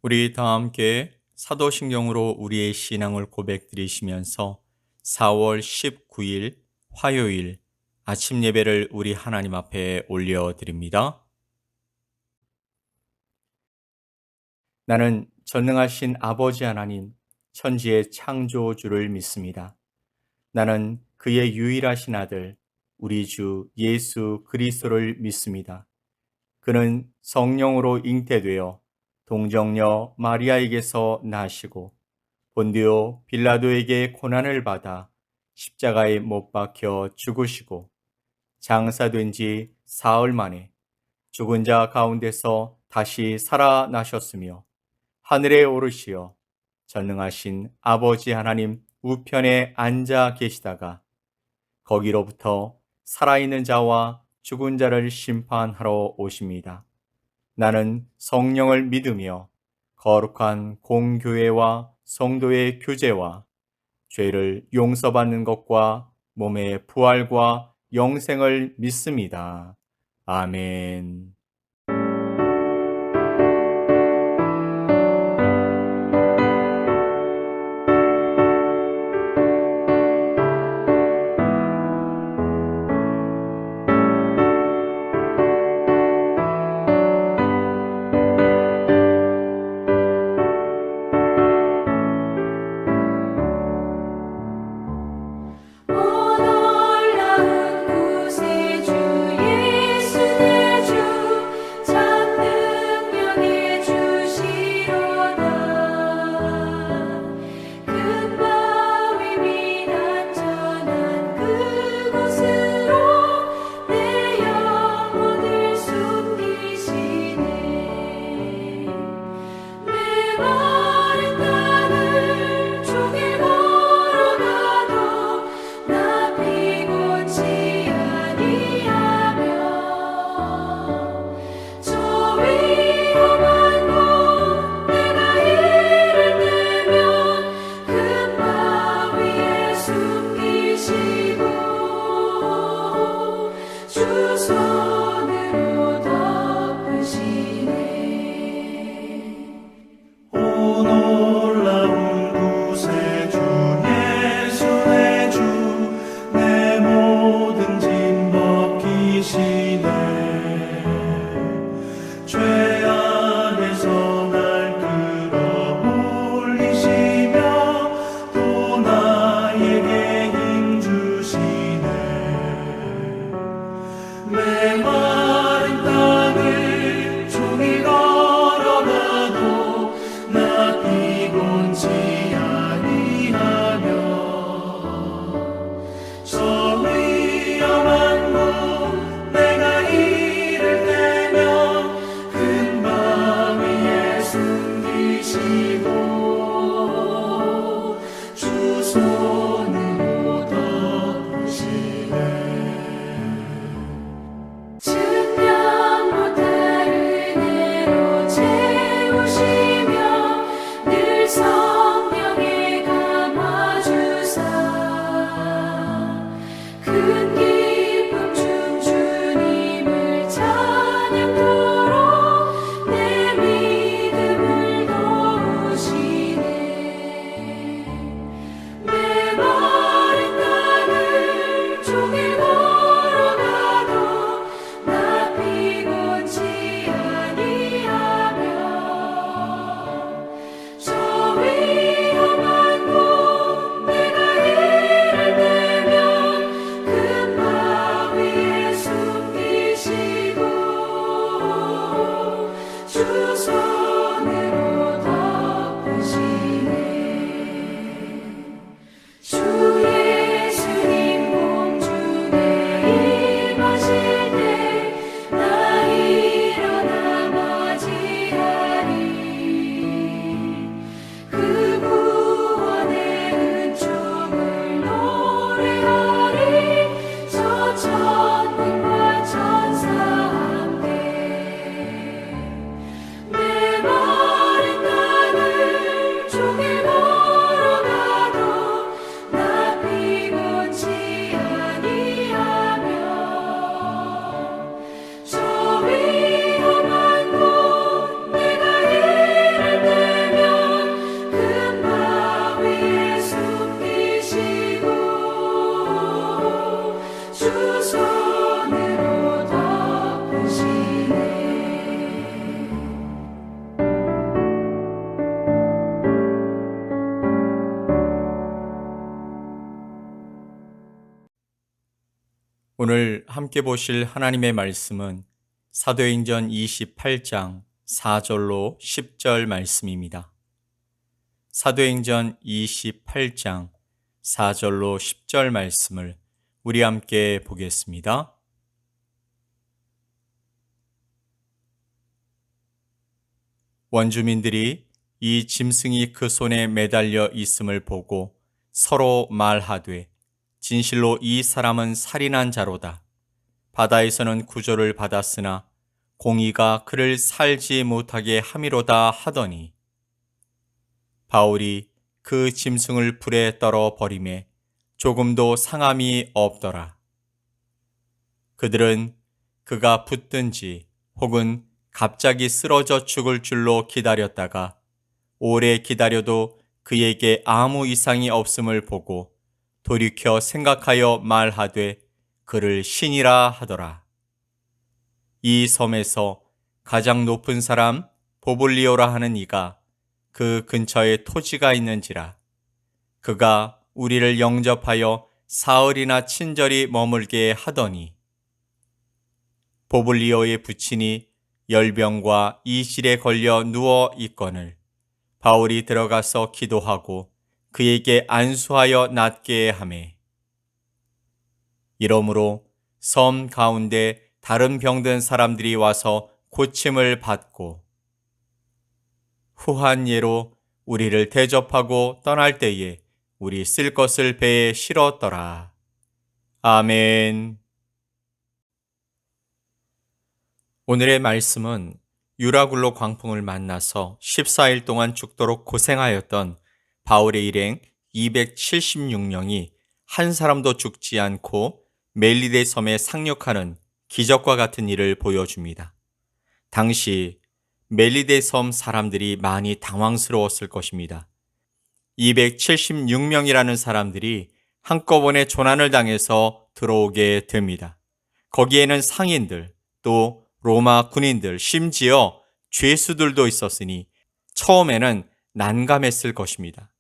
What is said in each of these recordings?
우리 다 함께 사도신경으로 우리의 신앙을 고백드리시면서 4월 19일 화요일 아침 예배를 우리 하나님 앞에 올려드립니다. 나는 전능하신 아버지 하나님, 천지의 창조주를 믿습니다. 나는 그의 유일하신 아들, 우리 주 예수 그리스도를 믿습니다. 그는 성령으로 잉태되어 동정녀 마리아에게서 나시고 본디오 빌라도에게 고난을 받아 십자가에 못 박혀 죽으시고 장사된 지 사흘 만에 죽은 자 가운데서 다시 살아나셨으며 하늘에 오르시어 전능하신 아버지 하나님 우편에 앉아 계시다가 거기로부터 살아있는 자와 죽은 자를 심판하러 오십니다. 나는 성령을 믿으며 거룩한 공교회와 성도의 교제와 죄를 용서받는 것과 몸의 부활과 영생을 믿습니다. 아멘. 놀라운 구세주 예수 내 주 오늘 함께 보실 하나님의 말씀은 사도행전 28장 4절로 10절 말씀입니다. 사도행전 28장 4절로 10절 말씀을 우리 함께 보겠습니다. 원주민들이 이 짐승이 그 손에 매달려 있음을 보고 서로 말하되 진실로 이 사람은 살인한 자로다. 바다에서는 구조를 받았으나 공의가 그를 살지 못하게 함이로다 하더니 바울이 그 짐승을 불에 떨어 버리매 조금도 상함이 없더라. 그들은 그가 붙든지 혹은 갑자기 쓰러져 죽을 줄로 기다렸다가 오래 기다려도 그에게 아무 이상이 없음을 보고 돌이켜 생각하여 말하되 그를 신이라 하더라. 이 섬에서 가장 높은 사람 보블리오라 하는 이가 그 근처에 토지가 있는지라. 그가 우리를 영접하여 사흘이나 친절히 머물게 하더니 보블리오의 부친이 열병과 이실에 걸려 누워 있거늘 바울이 들어가서 기도하고 그에게 안수하여 낫게 하매 이러므로 섬 가운데 다른 병든 사람들이 와서 고침을 받고 후한 예로 우리를 대접하고 떠날 때에 우리 쓸 것을 배에 실었더라. 아멘. 오늘의 말씀은 유라굴로 광풍을 만나서 14일 동안 죽도록 고생하였던 바울의 일행 276명이 한 사람도 죽지 않고 멜리데 섬에 상륙하는 기적과 같은 일을 보여줍니다. 당시 멜리데 섬 사람들이 많이 당황스러웠을 것입니다. 276명이라는 사람들이 한꺼번에 조난을 당해서 들어오게 됩니다. 거기에는 상인들, 또 로마 군인들, 심지어 죄수들도 있었으니 처음에는 난감했을 것입니다.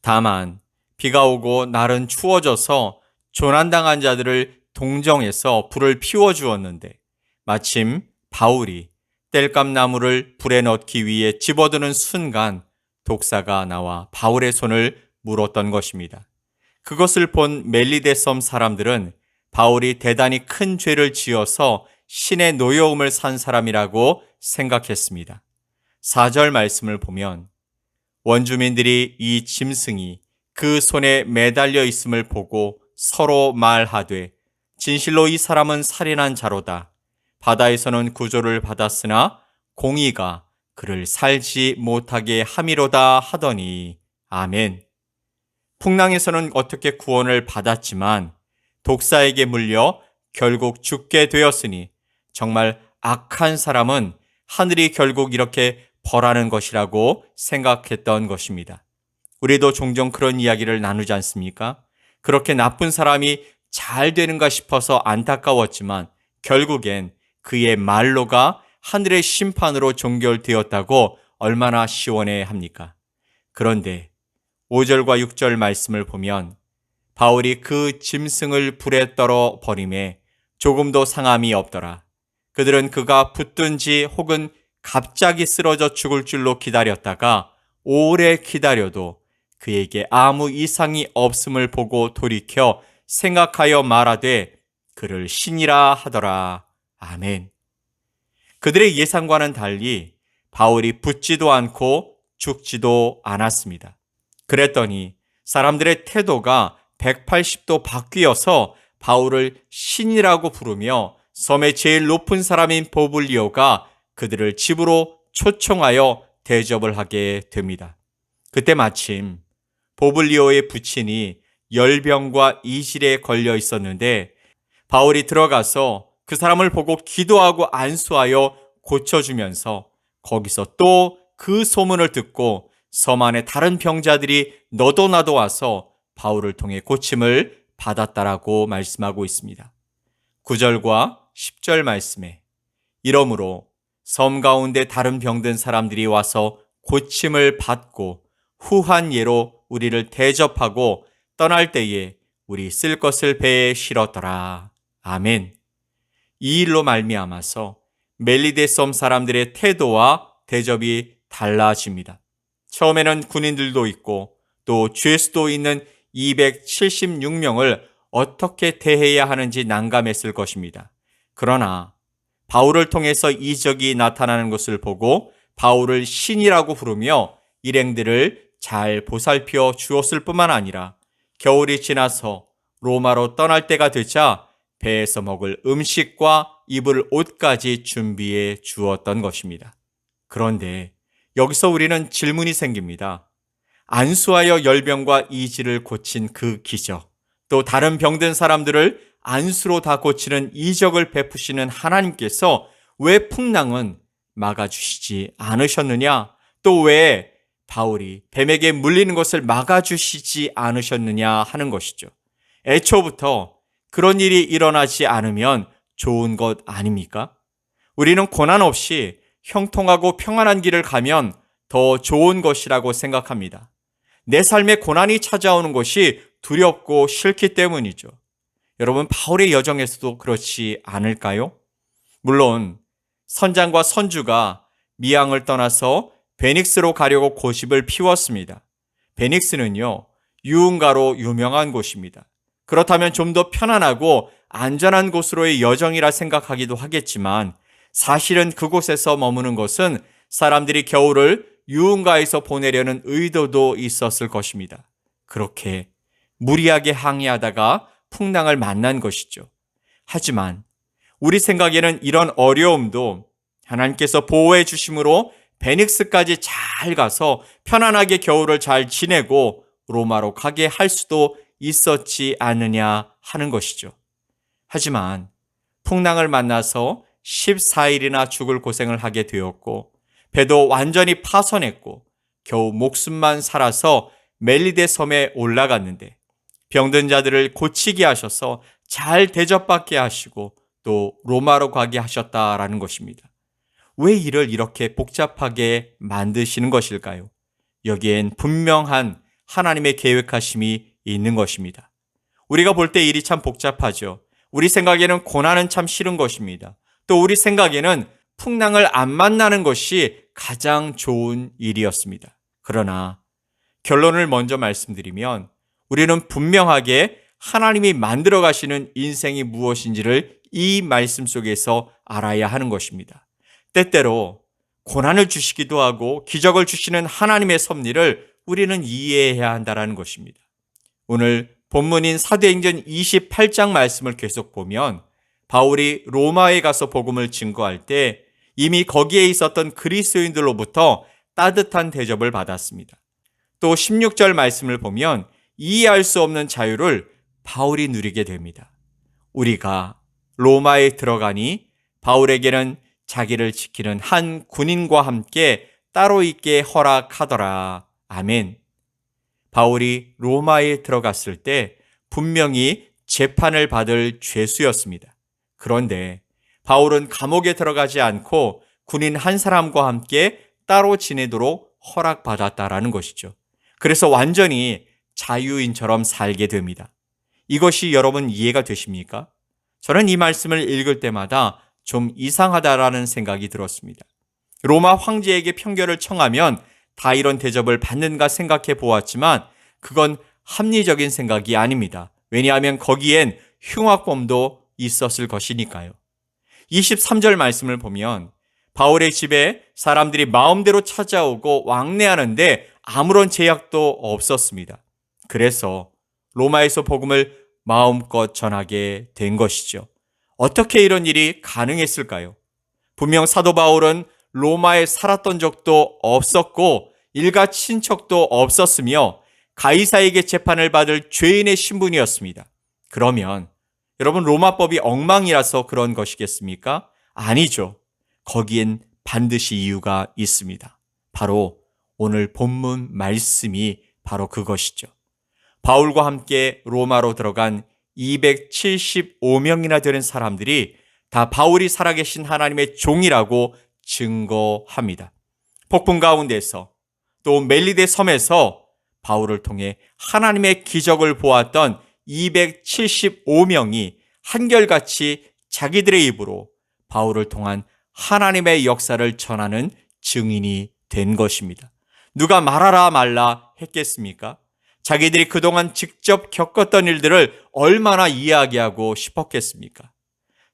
다만 비가 오고 날은 추워져서 조난당한 자들을 동정해서 불을 피워주었는데 마침 바울이 땔감나무를 불에 넣기 위해 집어드는 순간 독사가 나와 바울의 손을 물었던 것입니다. 그것을 본 멜리데 섬 사람들은 바울이 대단히 큰 죄를 지어서 신의 노여움을 산 사람이라고 생각했습니다. 4절 말씀을 보면 원주민들이 이 짐승이 그 손에 매달려 있음을 보고 서로 말하되 진실로 이 사람은 살인한 자로다. 바다에서는 구조를 받았으나 공의가 그를 살지 못하게 함이로다 하더니 아멘. 풍랑에서는 어떻게 구원을 받았지만 독사에게 물려 결국 죽게 되었으니 정말 악한 사람은 하늘이 결국 이렇게 벌하는 것이라고 생각했던 것입니다. 우리도 종종 그런 이야기를 나누지 않습니까? 그렇게 나쁜 사람이 잘 되는가 싶어서 안타까웠지만 결국엔 그의 말로가 하늘의 심판으로 종결되었다고 얼마나 시원해 합니까? 그런데 5절과 6절 말씀을 보면 바울이 그 짐승을 불에 떨어 버림에 조금도 상함이 없더라. 그들은 그가 붙든지 혹은 갑자기 쓰러져 죽을 줄로 기다렸다가 오래 기다려도 그에게 아무 이상이 없음을 보고 돌이켜 생각하여 말하되 그를 신이라 하더라. 아멘. 그들의 예상과는 달리 바울이 붙지도 않고 죽지도 않았습니다. 그랬더니 사람들의 태도가 180도 바뀌어서 바울을 신이라고 부르며 섬의 제일 높은 사람인 보블리오가 그들을 집으로 초청하여 대접을 하게 됩니다. 그때 마침 보블리오의 부친이 열병과 이실에 걸려 있었는데 바울이 들어가서 그 사람을 보고 기도하고 안수하여 고쳐주면서 거기서 또 그 소문을 듣고 섬 안에 다른 병자들이 너도 나도 와서 바울을 통해 고침을 받았다라고 말씀하고 있습니다. 9절과 10절 말씀에 이러므로 섬 가운데 다른 병든 사람들이 와서 고침을 받고 후한 예로 우리를 대접하고 떠날 때에 우리 쓸 것을 배에 실었더라. 아멘. 이 일로 말미암아서 멜리데 섬 사람들의 태도와 대접이 달라집니다. 처음에는 군인들도 있고 또 죄수도 있는 276명을 어떻게 대해야 하는지 난감했을 것입니다. 그러나 바울을 통해서 이적이 나타나는 것을 보고 바울을 신이라고 부르며 일행들을 잘 보살펴 주었을 뿐만 아니라 겨울이 지나서 로마로 떠날 때가 되자 배에서 먹을 음식과 입을 옷까지 준비해 주었던 것입니다. 그런데 여기서 우리는 질문이 생깁니다. 안수하여 열병과 이지를 고친 그 기적, 또 다른 병든 사람들을 안수로 다 고치는 이적을 베푸시는 하나님께서 왜 풍랑은 막아주시지 않으셨느냐? 또 왜 바울이 뱀에게 물리는 것을 막아주시지 않으셨느냐 하는 것이죠. 애초부터 그런 일이 일어나지 않으면 좋은 것 아닙니까? 우리는 고난 없이 형통하고 평안한 길을 가면 더 좋은 것이라고 생각합니다. 내 삶에 고난이 찾아오는 것이 두렵고 싫기 때문이죠. 여러분, 바울의 여정에서도 그렇지 않을까요? 물론 선장과 선주가 미항을 떠나서 베닉스로 가려고 고집을 피웠습니다. 베닉스는요, 유흥가로 유명한 곳입니다. 그렇다면 좀 더 편안하고 안전한 곳으로의 여정이라 생각하기도 하겠지만 사실은 그곳에서 머무는 것은 사람들이 겨울을 유흥가에서 보내려는 의도도 있었을 것입니다. 그렇게 무리하게 항해하다가 풍랑을 만난 것이죠. 하지만 우리 생각에는 이런 어려움도 하나님께서 보호해 주심으로 베닉스까지 잘 가서 편안하게 겨울을 잘 지내고 로마로 가게 할 수도 있었지 않느냐 하는 것이죠. 하지만 풍랑을 만나서 14일이나 죽을 고생을 하게 되었고 배도 완전히 파손했고 겨우 목숨만 살아서 멜리데 섬에 올라갔는데 병든 자들을 고치게 하셔서 잘 대접받게 하시고 또 로마로 가게 하셨다라는 것입니다. 왜 일을 이렇게 복잡하게 만드시는 것일까요? 여기엔 분명한 하나님의 계획하심이 있는 것입니다. 우리가 볼 때 일이 참 복잡하죠. 우리 생각에는 고난은 참 싫은 것입니다. 또 우리 생각에는 풍랑을 안 만나는 것이 가장 좋은 일이었습니다. 그러나 결론을 먼저 말씀드리면 우리는 분명하게 하나님이 만들어 가시는 인생이 무엇인지를 이 말씀 속에서 알아야 하는 것입니다. 때때로 고난을 주시기도 하고 기적을 주시는 하나님의 섭리를 우리는 이해해야 한다는 것입니다. 오늘 본문인 사도행전 28장 말씀을 계속 보면 바울이 로마에 가서 복음을 증거할 때 이미 거기에 있었던 그리스도인들로부터 따뜻한 대접을 받았습니다. 또 16절 말씀을 보면 이해할 수 없는 자유를 바울이 누리게 됩니다. 우리가 로마에 들어가니 바울에게는 자기를 지키는 한 군인과 함께 따로 있게 허락하더라. 아멘. 바울이 로마에 들어갔을 때 분명히 재판을 받을 죄수였습니다. 그런데 바울은 감옥에 들어가지 않고 군인 한 사람과 함께 따로 지내도록 허락받았다라는 것이죠. 그래서 완전히 자유인처럼 살게 됩니다. 이것이 여러분 이해가 되십니까? 저는 이 말씀을 읽을 때마다 좀 이상하다라는 생각이 들었습니다. 로마 황제에게 편결을 청하면 다 이런 대접을 받는가 생각해 보았지만 그건 합리적인 생각이 아닙니다. 왜냐하면 거기엔 흉악범도 있었을 것이니까요. 23절 말씀을 보면 바울의 집에 사람들이 마음대로 찾아오고 왕래하는데 아무런 제약도 없었습니다. 그래서 로마에서 복음을 마음껏 전하게 된 것이죠. 어떻게 이런 일이 가능했을까요? 분명 사도 바울은 로마에 살았던 적도 없었고 일가 친척도 없었으며 가이사에게 재판을 받을 죄인의 신분이었습니다. 그러면 여러분 로마법이 엉망이라서 그런 것이겠습니까? 아니죠. 거기엔 반드시 이유가 있습니다. 바로 오늘 본문 말씀이 바로 그것이죠. 바울과 함께 로마로 들어간 275명이나 되는 사람들이 다 바울이 살아계신 하나님의 종이라고 증거합니다. 폭풍 가운데서 또 멜리데 섬에서 바울을 통해 하나님의 기적을 보았던 275명이 한결같이 자기들의 입으로 바울을 통한 하나님의 역사를 전하는 증인이 된 것입니다. 누가 말하라 말라 했겠습니까? 자기들이 그동안 직접 겪었던 일들을 얼마나 이야기하고 싶었겠습니까?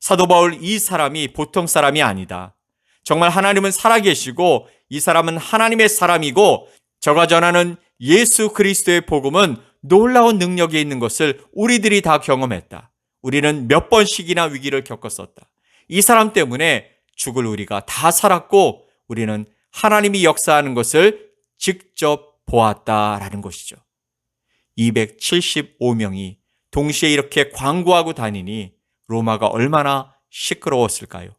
사도 바울 이 사람이 보통 사람이 아니다. 정말 하나님은 살아계시고 이 사람은 하나님의 사람이고 저가 전하는 예수 그리스도의 복음은 놀라운 능력이 있는 것을 우리들이 다 경험했다. 우리는 몇 번씩이나 위기를 겪었었다. 이 사람 때문에 죽을 우리가 다 살았고 우리는 하나님이 역사하는 것을 직접 보았다라는 것이죠. 275명이 동시에 이렇게 광고하고 다니니 로마가 얼마나 시끄러웠을까요?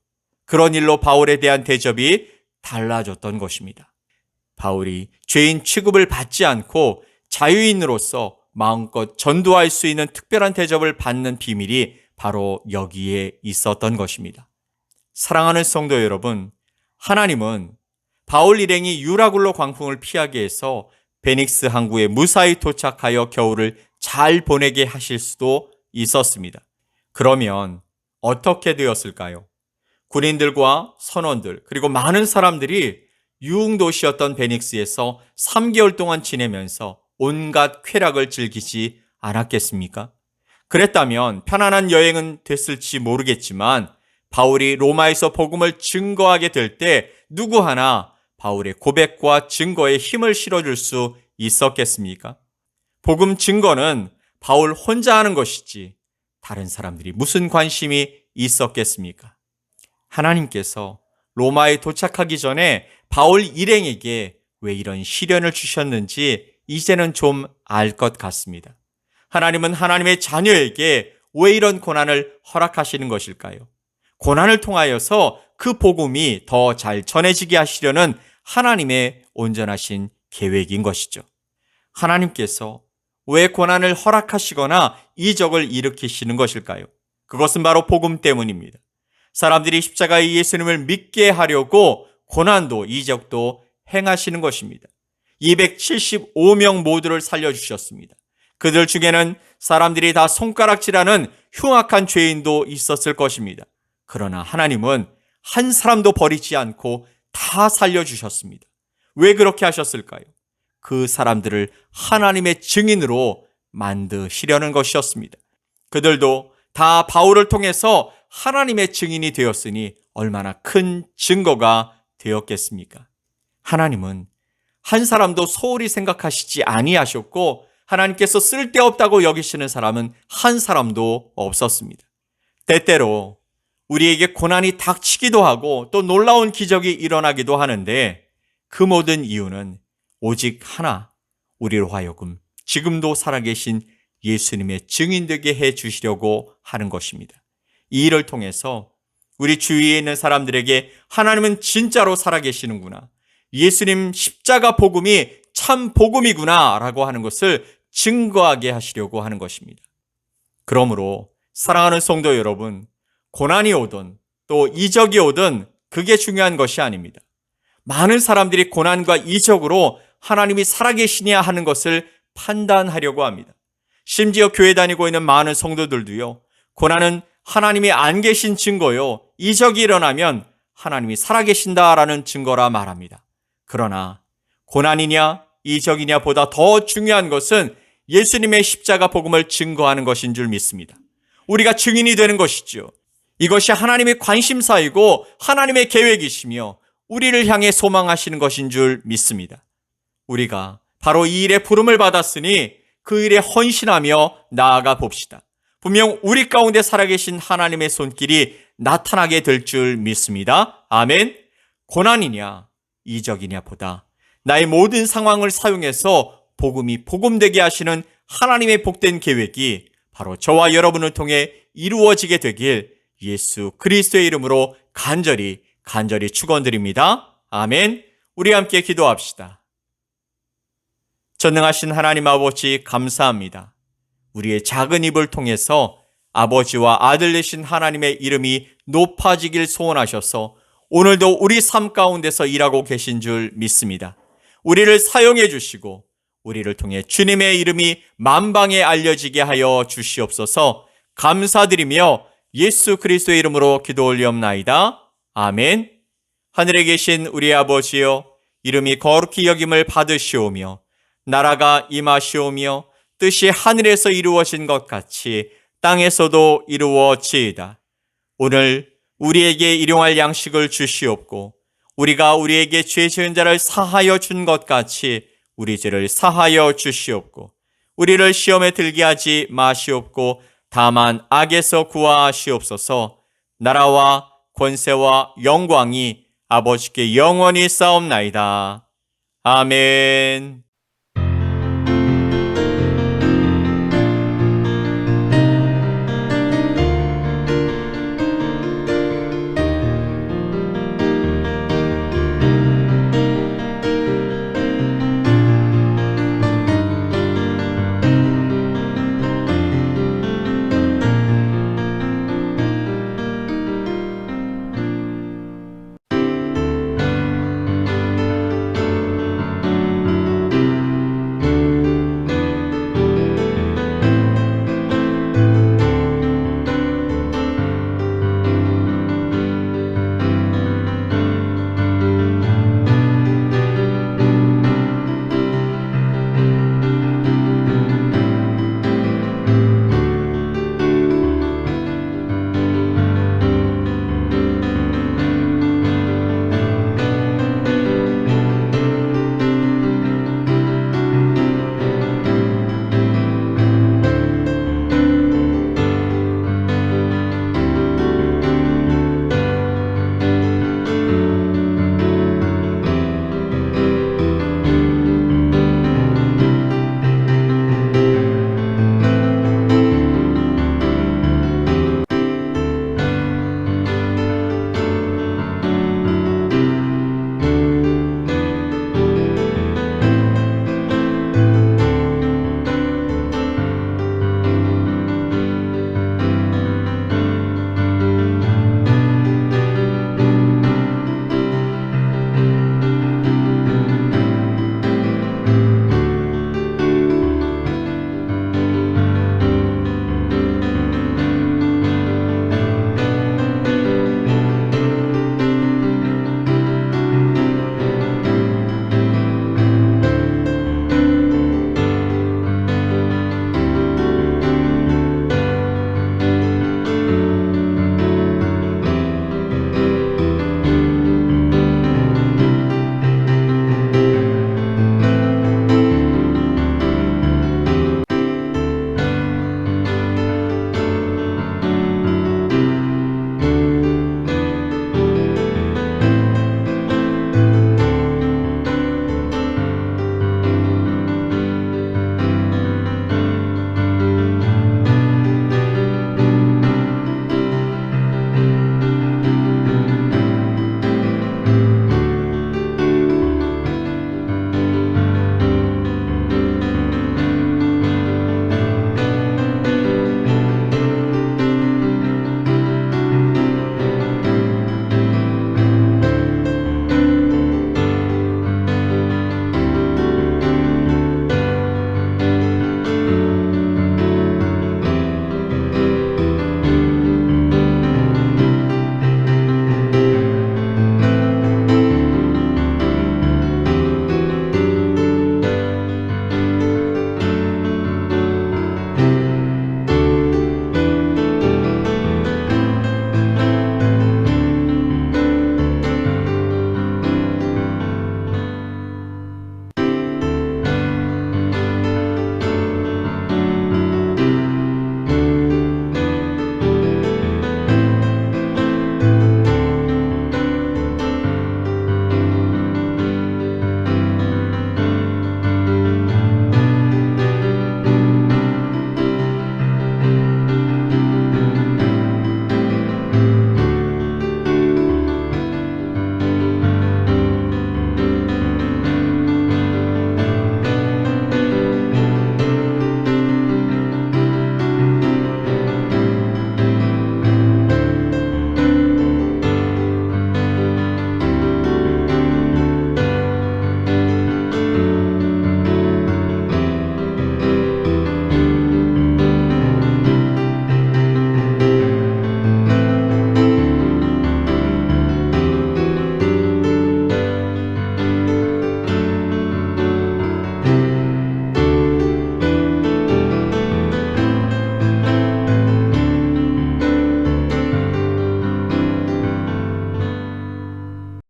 그런 일로 바울에 대한 대접이 달라졌던 것입니다. 바울이 죄인 취급을 받지 않고 자유인으로서 마음껏 전도할 수 있는 특별한 대접을 받는 비밀이 바로 여기에 있었던 것입니다. 사랑하는 성도 여러분, 하나님은 바울 일행이 유라굴로 광풍을 피하게 해서 베닉스 항구에 무사히 도착하여 겨울을 잘 보내게 하실 수도 있었습니다. 그러면 어떻게 되었을까요? 군인들과 선원들 그리고 많은 사람들이 유흥도시였던 베닉스에서 3개월 동안 지내면서 온갖 쾌락을 즐기지 않았겠습니까? 그랬다면 편안한 여행은 됐을지 모르겠지만 바울이 로마에서 복음을 증거하게 될 때 누구 하나 바울의 고백과 증거에 힘을 실어줄 수 있었겠습니까? 복음 증거는 바울 혼자 하는 것이지 다른 사람들이 무슨 관심이 있었겠습니까? 하나님께서 로마에 도착하기 전에 바울 일행에게 왜 이런 시련을 주셨는지 이제는 좀 알 것 같습니다. 하나님은 하나님의 자녀에게 왜 이런 고난을 허락하시는 것일까요? 고난을 통하여서 그 복음이 더 잘 전해지게 하시려는 하나님의 온전하신 계획인 것이죠. 하나님께서 왜 고난을 허락하시거나 이적을 일으키시는 것일까요? 그것은 바로 복음 때문입니다. 사람들이 십자가의 예수님을 믿게 하려고 고난도 이적도 행하시는 것입니다. 275명 모두를 살려주셨습니다. 그들 중에는 사람들이 다 손가락질하는 흉악한 죄인도 있었을 것입니다. 그러나 하나님은 한 사람도 버리지 않고 다 살려주셨습니다. 왜 그렇게 하셨을까요? 그 사람들을 하나님의 증인으로 만드시려는 것이었습니다. 그들도 다 바울을 통해서 하나님의 증인이 되었으니 얼마나 큰 증거가 되었겠습니까? 하나님은 한 사람도 소홀히 생각하시지 아니하셨고 하나님께서 쓸데없다고 여기시는 사람은 한 사람도 없었습니다. 때때로 우리에게 고난이 닥치기도 하고 또 놀라운 기적이 일어나기도 하는데 그 모든 이유는 오직 하나, 우리로 하여금 지금도 살아계신 예수님의 증인되게 해 주시려고 하는 것입니다. 이 일을 통해서 우리 주위에 있는 사람들에게 하나님은 진짜로 살아계시는구나, 예수님 십자가 복음이 참 복음이구나 라고 하는 것을 증거하게 하시려고 하는 것입니다. 그러므로 사랑하는 성도 여러분, 고난이 오든 또 이적이 오든 그게 중요한 것이 아닙니다. 많은 사람들이 고난과 이적으로 하나님이 살아계시냐 하는 것을 판단하려고 합니다. 심지어 교회 다니고 있는 많은 성도들도요, 고난은 하나님이 안 계신 증거요, 이적이 일어나면 하나님이 살아계신다라는 증거라 말합니다. 그러나 고난이냐 이적이냐 보다 더 중요한 것은 예수님의 십자가 복음을 증거하는 것인 줄 믿습니다. 우리가 증인이 되는 것이죠. 이것이 하나님의 관심사이고 하나님의 계획이시며 우리를 향해 소망하시는 것인 줄 믿습니다. 우리가 바로 이 일에 부름을 받았으니 그 일에 헌신하며 나아가 봅시다. 분명 우리 가운데 살아계신 하나님의 손길이 나타나게 될 줄 믿습니다. 아멘. 고난이냐 이적이냐 보다 나의 모든 상황을 사용해서 복음이 복음되게 하시는 하나님의 복된 계획이 바로 저와 여러분을 통해 이루어지게 되길 예수 그리스도의 이름으로 간절히 축원드립니다. 아멘. 우리 함께 기도합시다. 전능하신 하나님 아버지, 감사합니다. 우리의 작은 입을 통해서 아버지와 아들 되신 하나님의 이름이 높아지길 소원하셔서 오늘도 우리 삶 가운데서 일하고 계신 줄 믿습니다. 우리를 사용해 주시고 우리를 통해 주님의 이름이 만방에 알려지게 하여 주시옵소서. 감사드리며 예수 그리스도의 이름으로 기도 올리옵나이다. 아멘. 하늘에 계신 우리 아버지여, 이름이 거룩히 여김을 받으시오며 나라가 임하시오며 뜻이 하늘에서 이루어진 것 같이 땅에서도 이루어지이다. 오늘 우리에게 일용할 양식을 주시옵고 우리가 우리에게 죄 지은 자를 사하여 준 것 같이 우리 죄를 사하여 주시옵고 우리를 시험에 들게 하지 마시옵고 다만 악에서 구하시옵소서. 나라와 권세와 영광이 아버지께 영원히 싸움나이다. 아멘.